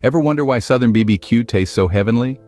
Ever wonder why Southern BBQ tastes so heavenly?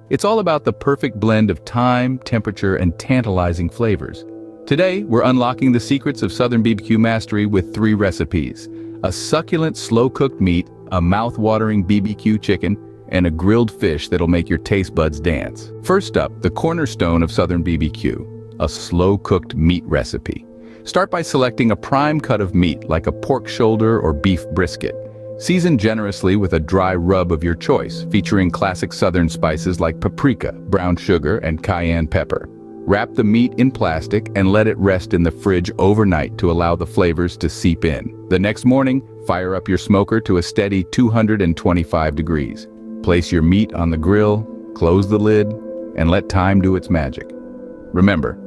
It's all about the perfect blend of time, temperature, and tantalizing flavors. Today, we're unlocking the secrets of Southern BBQ mastery with 3 recipes: a succulent slow-cooked meat, a mouth-watering BBQ chicken, and a grilled fish that'll make your taste buds dance. First up, the cornerstone of Southern BBQ, a slow-cooked meat recipe. Start by selecting a prime cut of meat like a pork shoulder or beef brisket. Season generously with a dry rub of your choice, featuring classic Southern spices like paprika, brown sugar, and cayenne pepper. Wrap the meat in plastic and let it rest in the fridge overnight to allow the flavors to seep in. The next morning, fire up your smoker to a steady 225 degrees. Place your meat on the grill, close the lid, and let time do its magic. Remember,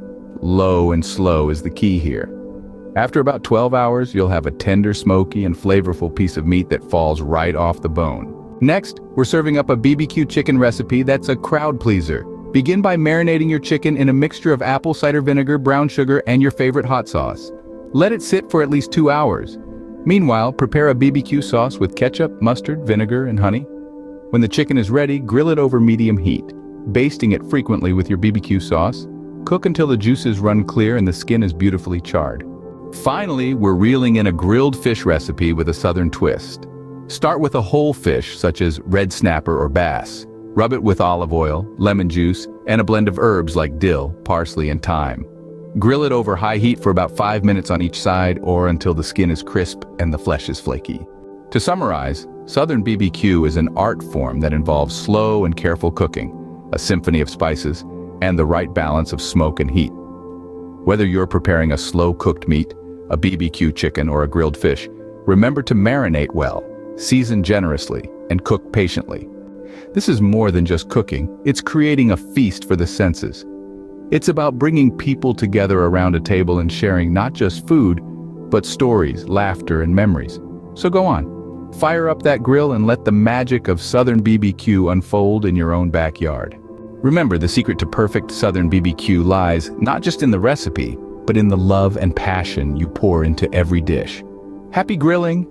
low and slow is the key here. After about 12 hours, you'll have a tender, smoky, and flavorful piece of meat that falls right off the bone. Next, we're serving up a BBQ chicken recipe that's a crowd pleaser. Begin by marinating your chicken in a mixture of apple cider vinegar, brown sugar, and your favorite hot sauce. Let it sit for at least 2 hours. Meanwhile, prepare a BBQ sauce with ketchup, mustard, vinegar, and honey. When the chicken is ready, grill it over medium heat, basting it frequently with your BBQ sauce. Cook until the juices run clear and the skin is beautifully charred. Finally, we're reeling in a grilled fish recipe with a Southern twist. Start with a whole fish, such as red snapper or bass. Rub it with olive oil, lemon juice, and a blend of herbs like dill, parsley, and thyme. Grill it over high heat for about 5 minutes on each side or until the skin is crisp and the flesh is flaky. To summarize, Southern BBQ is an art form that involves slow and careful cooking, a symphony of spices, and the right balance of smoke and heat. Whether you're preparing a slow-cooked meat, a BBQ chicken, or a grilled fish, remember to marinate well, season generously, and cook patiently. This is more than just cooking, it's creating a feast for the senses. It's about bringing people together around a table and sharing not just food, but stories, laughter, and memories. So go on, fire up that grill and let the magic of Southern BBQ unfold in your own backyard. Remember, the secret to perfect Southern BBQ lies not just in the recipe, but in the love and passion you pour into every dish. Happy grilling!